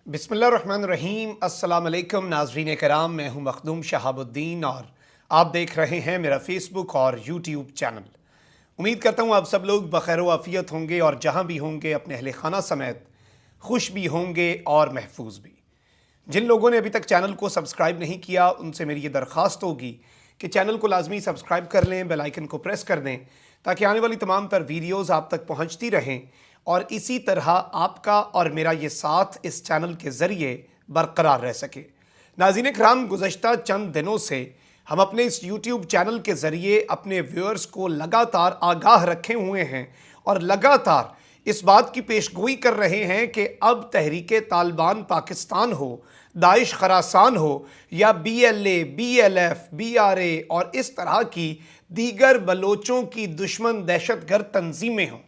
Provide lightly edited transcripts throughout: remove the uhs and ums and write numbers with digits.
बिस्मिल्लाहिर्रहमानिर्रहीम। अस्सलाम वालेकुम नाज़रीन कराम, मैं हूं मखदूम शहाबुद्दीन और आप देख रहे हैं मेरा फेसबुक और यूट्यूब चैनल। उम्मीद करता हूं आप सब लोग बखैर व आफियत होंगे और जहां भी होंगे अपने अहले खाना समेत खुश भी होंगे और महफूज भी। जिन लोगों ने अभी तक चैनल को सब्सक्राइब नहीं किया उनसे मेरी ये दरख्वास्त होगी कि चैनल को लाजमी सब्सक्राइब कर लें, बेल आइकन को प्रेस कर दें ताकि आने वाली तमाम तर वीडियोज़ आप तक पहुँचती रहें और इसी तरह आपका और मेरा ये साथ इस चैनल के ज़रिए बरकरार रह सके। नाज़रीन इकराम, गुज़श्ता चंद दिनों से हम अपने इस यूट्यूब चैनल के ज़रिए अपने व्यूअर्स को लगातार आगाह रखे हुए हैं और लगातार इस बात की पेशगोई कर रहे हैं कि अब तहरीक तालिबान पाकिस्तान हो, दाइश खरासान हो या BLA, BLF, BRA और इस तरह की दीगर बलोचों की दुश्मन दहशतगर्द तंजीमें हों,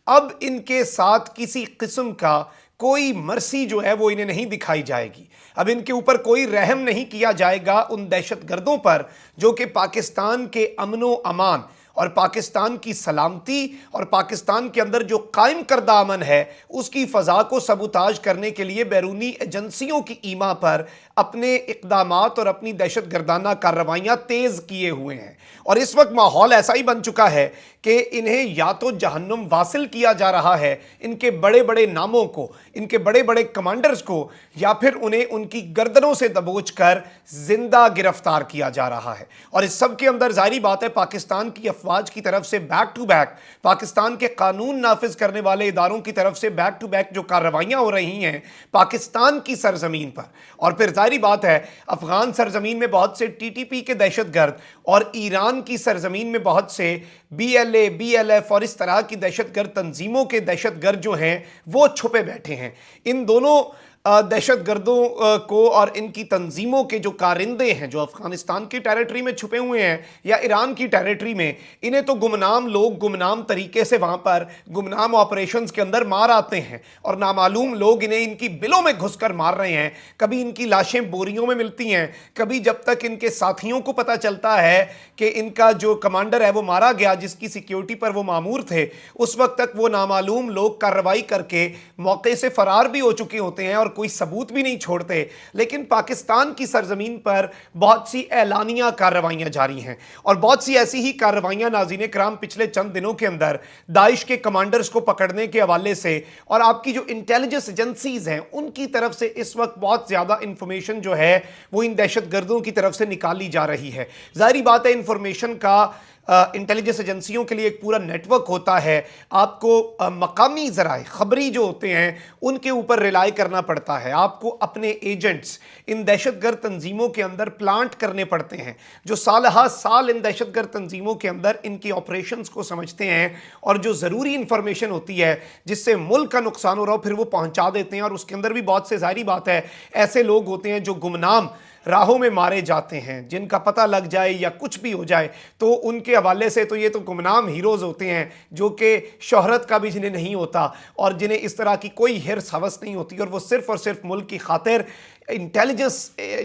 अब इनके साथ किसी किस्म का कोई मर्सी जो है वो इन्हें नहीं दिखाई जाएगी। अब इनके ऊपर कोई रहम नहीं किया जाएगा उन दहशतगर्दों पर जो कि पाकिस्तान के अमनो अमान और पाकिस्तान की सलामती और पाकिस्तान के अंदर जो कायम करदा अमन है उसकी फ़ज़ा को सबूताज करने के लिए बैरूनी एजेंसियों की ईमा पर अपने इक़दामात और अपनी दहशत गर्दाना कार्रवाइयाँ तेज़ किए हुए हैं। और इस वक्त माहौल ऐसा ही बन चुका है कि इन्हें या तो जहन्नुम वासिल किया जा रहा है, इनके बड़े बड़े नामों को, इनके बड़े बड़े कमांडर्स को, या फिर उन्हें उनकी गर्दनों से दबोच कर जिंदा गिरफ्तार किया जा रहा है। और इस सब के अंदर जाहिर बात है पाकिस्तान की अफवाज की तरफ से बैक टू बैक, पाकिस्तान के कानून नाफिज करने वाले इदारों की तरफ से बैक टू बैक जो कार्रवाइयाँ हो रही हैं पाकिस्तान की सरजमीन पर। और फिर जाहिर बात है अफगान सरजमीन में बहुत से TTP के दहशतगर्द और ईरान की सरजमीन में बहुत से BLA, BLF और इस तरह की दहशतगर्द तंजीमों के दहशतगर्द जो हैं वो छुपे बैठे हैं। इन दोनों दहशतगर्दों को और इनकी तंजीमों के जो कारिंदे हैं जो अफगानिस्तान की टेरिटरी में छुपे हुए हैं या ईरान की टेरिटरी में, इन्हें तो गुमनाम लोग गुमनाम तरीके से वहाँ पर गुमनाम ऑपरेशंस के अंदर मार आते हैं और नामालूम लोग इन्हें इनकी बिलों में घुसकर मार रहे हैं। कभी इनकी लाशें बोरियों में मिलती हैं, कभी जब तक इनके साथियों को पता चलता है कि इनका जो कमांडर है वो मारा गया जिसकी सिक्योरिटी पर वो मामूर थे, उस वक्त तक वो नामालूम लोग कार्रवाई करके मौके से फरार भी हो चुके होते हैं और कोई सबूत भी नहीं छोड़ते। लेकिन पाकिस्तान की सरजमीन पर बहुत सी एलानिया कार्रवाइयां जारी हैं और बहुत सी ऐसी ही कार्रवाइयां नाज़रीन कराम पिछले चंद दिनों के अंदर दाइश के कमांडर्स को पकड़ने के हवाले से और आपकी जो इंटेलिजेंस एजेंसीज हैं उनकी तरफ से इस वक्त बहुत ज्यादा इंफॉर्मेशन जो है वो इन दहशतगर्दों की तरफ से निकाली जा रही है। जाहिर बात है इंफॉर्मेशन का इंटेलिजेंस एजेंसियों के लिए एक पूरा नेटवर्क होता है। आपको मकामी ज़राए खबरी जो होते हैं उनके ऊपर रिलाई करना पड़ता है। आपको अपने एजेंट्स इन दहशतगर्द तंजीमों के अंदर प्लांट करने पड़ते हैं जो साल हा साल इन दहशतगर्द तंजीमों के अंदर इनकी ऑपरेशंस को समझते हैं और जो ज़रूरी इंफॉर्मेशन होती है जिससे मुल्क का नुकसान हो रहा हो फिर वो पहुँचा देते हैं। और उसके अंदर भी बहुत से ज़ाहिर बात है ऐसे लोग होते हैं जो गुमनाम राहों में मारे जाते हैं, जिनका पता लग जाए या कुछ भी हो जाए तो उनके हवाले से तो ये तो गुमनाम हीरोज़ होते हैं जो कि शोहरत का भी जिन्हें नहीं होता और जिन्हें इस तरह की कोई हिर्स हवस नहीं होती और वो सिर्फ़ और सिर्फ मुल्क की खातिर इंटेलिजेंस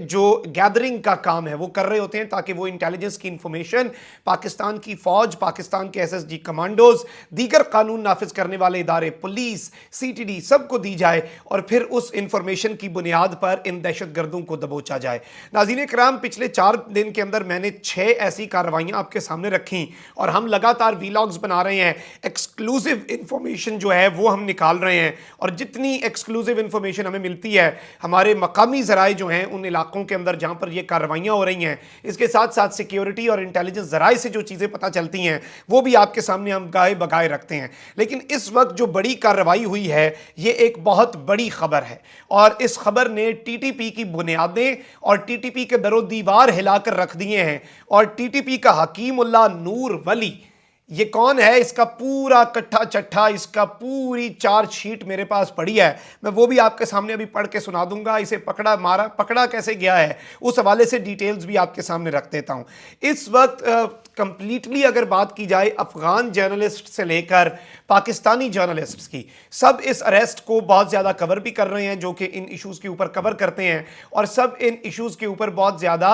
जो गैदरिंग का काम है वो कर रहे होते हैं ताकि वो इंटेलिजेंस की इंफॉर्मेशन पाकिस्तान की फ़ौज, पाकिस्तान के SSG कमांडोज, दीगर कानून नाफिज करने वाले इदारे, पुलिस, CTD सबको दी जाए और फिर उस इंफॉर्मेशन की बुनियाद पर इन दहशतगर्दों को दबोचा जाए। नाज़रीन कराम, पिछले 4 दिन के अंदर मैंने 6 ऐसी कार्रवाइयाँ आपके सामने रखी और हम लगातार वीलॉग्स बना रहे हैं। एक्सक्लूसिव इंफॉर्मेशन जो है वो हम निकाल रहे हैं और जितनी एक्सक्लूसिव इंफॉर्मेशन हमें मिलती है हमारे मकामी ज़राए जो हैं उन इलाकों के अंदर जहां पर ये कार्रवाइयां हो रही हैं, इसके साथ साथ सिक्योरिटी और इंटेलिजेंस ज़राए से जो चीज़ें पता चलती हैं वो भी आपके सामने हम गाए बगाए रखते हैं। लेकिन इस वक्त जो बड़ी कार्रवाई हुई है ये एक बहुत बड़ी खबर है और इस खबर ने TTP की बुनियादें और TTP के दरो दीवार हिलाकर रख दिए हैं। और TTP का हकीमुल्लाह नूर वली ये कौन है, इसका पूरा कट्ठा चट्ठा, इसका पूरी चार्जशीट मेरे पास पड़ी है। मैं वो भी आपके सामने अभी पढ़ के सुना दूंगा। इसे पकड़ा मारा पकड़ा कैसे गया है उस हवाले से डिटेल्स भी आपके सामने रख देता हूं। इस वक्त कंप्लीटली अगर बात की जाए अफगान जर्नलिस्ट से लेकर पाकिस्तानी जर्नलिस्ट्स की, सब इस अरेस्ट को बहुत ज़्यादा कवर भी कर रहे हैं जो कि इन इश्यूज़ के ऊपर कवर करते हैं और सब इन इश्यूज़ के ऊपर बहुत ज़्यादा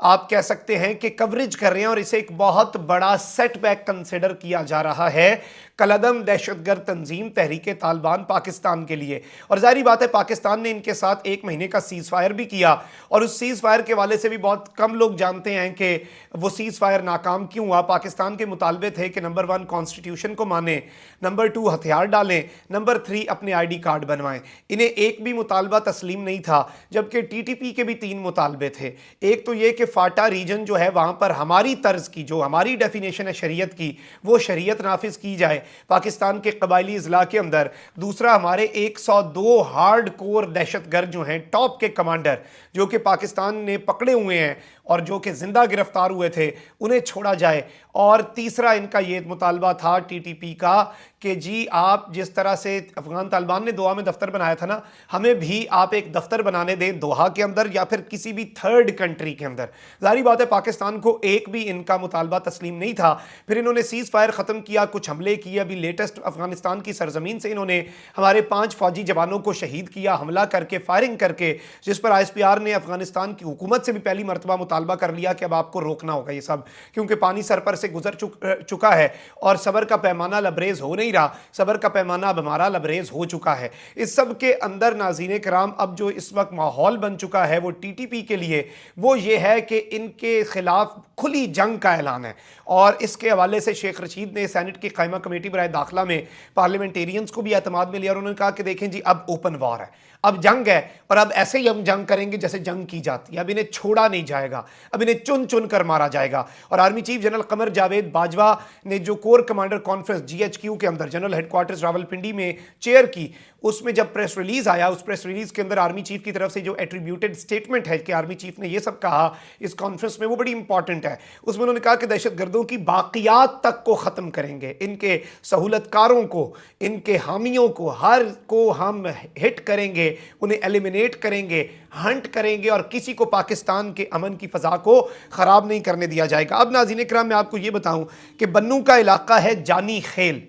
आप कह सकते हैं कि कवरेज कर रहे हैं और इसे एक बहुत बड़ा सेटबैक कंसिडर किया जा रहा है कलअदम दहशतगर्द तंजीम तहरीक तालिबान पाकिस्तान के लिए। और ज़ाहिर बात है पाकिस्तान ने इनके साथ 1 महीने का सीज़ फायर भी किया, और उस सीज़ फायर के वाले से भी बहुत कम लोग जानते हैं कि वो सीज़ फायर नाकाम क्यों हुआ। पाकिस्तान के मुतालबे थे कि नंबर 1 कॉन्स्टिट्यूशन को माने, नंबर 2 हथियार डालें, नंबर 3 अपने ID कार्ड बनवाएं। इन्हें एक भी मुतालबा तस्लीम नहीं था, जबकि TTP के भी 3 मुतालबे थे। एक तो ये कि फाटा रीजन जो है वहाँ पर हमारी तर्ज की, जो हमारी डेफिनेशन है शरीयत की, वो शरीयत नाफिज की जाए पाकिस्तान के कबायली इजला के अंदर। दूसरा, हमारे 102 हार्ड कोर दहशतगर्द जो हैं, टॉप के कमांडर जो कि पाकिस्तान ने पकड़े हुए हैं और जो कि जिंदा गिरफ्तार हुए थे, उन्हें छोड़ा जाए। और तीसरा इनका ये मुतालबा था TTP का कि जी आप जिस तरह से अफगान तालिबान ने दोहा में दफ्तर बनाया था ना, हमें भी आप एक दफ्तर बनाने दें दोहा के अंदर या फिर किसी भी थर्ड कंट्री के अंदर। जाहिर बात है पाकिस्तान को एक भी इनका मुतालबा तस्लीम नहीं था। फिर इन्होंने सीज़ फायर ख़त्म किया, कुछ हमले किए। अभी लेटेस्ट अफगानिस्तान की सरजमीन से इन्होंने हमारे 5 फौजी जवानों को शहीद किया, हमला करके, फायरिंग करके, जिस पर ISPR ने अफगानिस्तान की हुकूमत से भी पहली मरतबा मुतालबा कर लिया कि अब आपको रोकना होगा ये सब, क्योंकि पानी सर पर से गुजर चुका है और सबर का पैमाना लबरेज हो नहीं रहा। सबर का पैमाना अब हमारा लबरेज हो चुका है। इस सब के अंदर नाज़रीन कराम अब जो इस वक्त माहौल बन चुका है वो TTP के लिए वो ये है कि इनके खिलाफ खुली जंग का ऐलान है। और इसके हवाले से शेख रशीद ने सेनेट की कायमा कमेटी बराए दाखिला में पार्लियामेंटेरियंस को भी एतमाद में लिया और उन्होंने कहा कि देखें जी अब ओपन वॉर है, अब जंग है, और अब ऐसे ही हम जंग करेंगे जैसे जंग की जाती है। अब इन्हें छोड़ा नहीं जाएगा, अब इन्हें चुन चुन कर मारा जाएगा। और army chief general Qamar Javed Bajwa ने जो कोर कमांडर कॉन्फ्रेंस GHQ के अंदर जनरल हेडक्वार्टर्स रावलपिंडी में चेयर की, उसमें जब प्रेस रिलीज आया, उस प्रेस रिलीज के अंदर आर्मी चीफ की तरफ से जो एट्रीब्यूटेड स्टेटमेंट है कि आर्मी चीफ ने ये सब कहा इस कॉन्फ्रेंस में, वो बड़ी इंपॉर्टेंट है। उसमें उन्होंने कहा कि दहशतगर्दों की बाकियात तक को ख़त्म करेंगे, इनके सहूलतकारों को, इनके हामियों को, हर को हम हिट करेंगे, उन्हें एलिमिनेट करेंगे, हंट करेंगे, और किसी को पाकिस्तान के अमन की फ़ज़ा को ख़राब नहीं करने दिया जाएगा। अब नाज़रीन इकराम मैं आपको ये बताऊं कि बन्नू का इलाका है जानी खेल,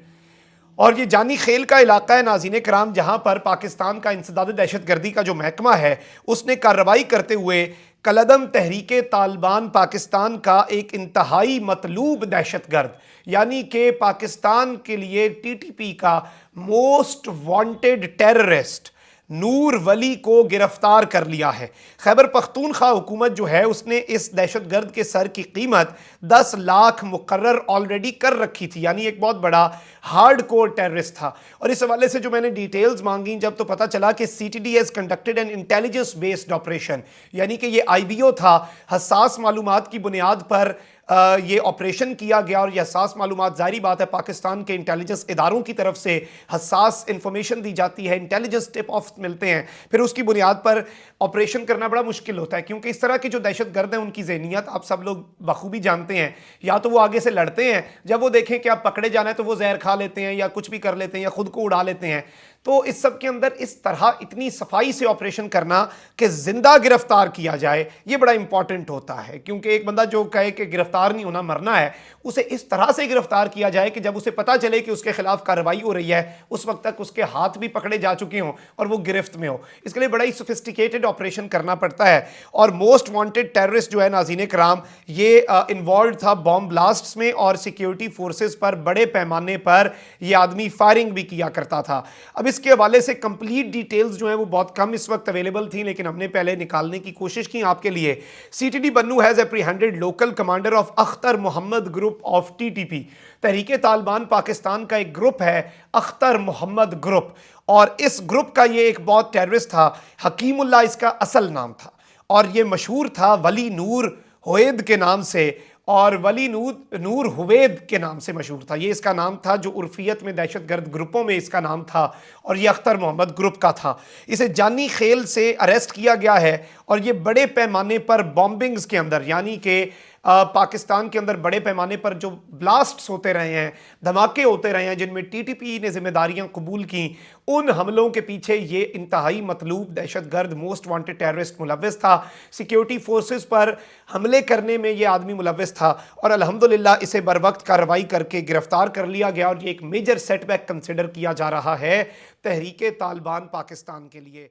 और ये जानी खेल का इलाका है नाज़रीन कराम जहाँ पर पाकिस्तान का इंसदाद दहशतगर्दी का जो महकमा है उसने कार्रवाई करते हुए कलअदम तहरीक तालिबान पाकिस्तान का एक इंतहाई मतलूब दहशतगर्द, यानी कि पाकिस्तान के लिए TTP का मोस्ट वांटेड टेररिस्ट नूर वली को गिरफ्तार कर लिया है। खैबर पख्तूनख्वा हुकूमत जो है उसने इस दहशतगर्द के सर की कीमत 10 लाख मुकर्रर ऑलरेडी कर रखी थी, यानी एक बहुत बड़ा हार्ड कोर टेररिस्ट था। और इस हवाले से जो मैंने डिटेल्स मांगी जब, तो पता चला कि CTD has conducted N intelligence based operation, यानी कि ये IBO था, हसास मालूमात की बुनियाद पर ये ऑपरेशन किया गया। और ये हसास मालूमात ज़ाहिर बात है पाकिस्तान के इंटेलिजेंस इदारों की तरफ से हसास इंफॉर्मेशन दी जाती है, इंटेलिजेंस टिप ऑफ मिलते हैं, फिर उसकी बुनियाद पर ऑपरेशन करना बड़ा मुश्किल होता है, क्योंकि इस तरह के जो दहशतगर्द हैं उनकी ज़हनियत आप सब लोग बखूबी जानते हैं। या तो वो आगे से लड़ते हैं, जब वो देखें कि आप पकड़े जाना है तो वो जहर खा लेते हैं या कुछ भी कर लेते हैं या खुद को उड़ा लेते हैं। तो इस सब के अंदर इस तरह इतनी सफाई से ऑपरेशन करना कि जिंदा गिरफ्तार किया जाए, ये बड़ा इंपॉर्टेंट होता है, क्योंकि एक बंदा जो कहे कि गिरफ्तार नहीं होना मरना है, उसे इस तरह से गिरफ्तार किया जाए कि जब उसे पता चले कि उसके खिलाफ कार्रवाई हो रही है उस वक्त तक उसके हाथ भी पकड़े जा चुके हों और वो गिरफ्त में हो। इसके लिए बड़ा ही सोफिस्टिकेटेड ऑपरेशन करना पड़ता है। और मोस्ट वांटेड टेररिस्ट जो है नाज़रीन कराम ये इन्वॉल्व था बॉम्ब ब्लास्ट्स में, और सिक्योरिटी फोर्सेस पर बड़े पैमाने पर यह आदमी फायरिंग भी किया करता था। अब इसके हवाले से कंप्लीट डिटेल्स जो हैं वो बहुत कम इस वक्त अवेलेबल थी, लेकिन हमने पहले निकालने की कोशिश की आपके लिए। CTD Bannu has apprehended local commander of Akhtar Mohammad group of TTP। Tehreek Taliban Pakistan का एक ग्रुप है अख्तर मोहम्मद ग्रुप, और इस ग्रुप का ये एक बहुत टेररिस्ट था, हकीमुल्लाह इसका असल नाम था, और ये मशहूर था वली नूर हुवैद के नाम से, और वली नूर हुवैद के नाम से मशहूर था। ये इसका नाम था जो उर्फियत में दहशतगर्द ग्रुपों में इसका नाम था, और ये अख्तर मोहम्मद ग्रुप का था। इसे जानी खेल से अरेस्ट किया गया है, और ये बड़े पैमाने पर बॉम्बिंग्स के अंदर, यानी कि पाकिस्तान के अंदर बड़े पैमाने पर जो ब्लास्ट्स होते रहे हैं, धमाके होते रहे हैं जिनमें TTP ने जिम्मेदारियां कबूल की, उन हमलों के पीछे ये इंतहाई मतलूब दहशतगर्द मोस्ट वांटेड टेररिस्ट मुलव्वस था। सिक्योरिटी फोर्सेस पर हमले करने में ये आदमी मुलव्वस था, और अल्हम्दुलिल्लाह इसे बर वक्त कार्रवाई करके गिरफ्तार कर लिया गया, और ये एक मेजर सेटबैक कंसिडर किया जा रहा है तहरीक तालिबान पाकिस्तान के लिए।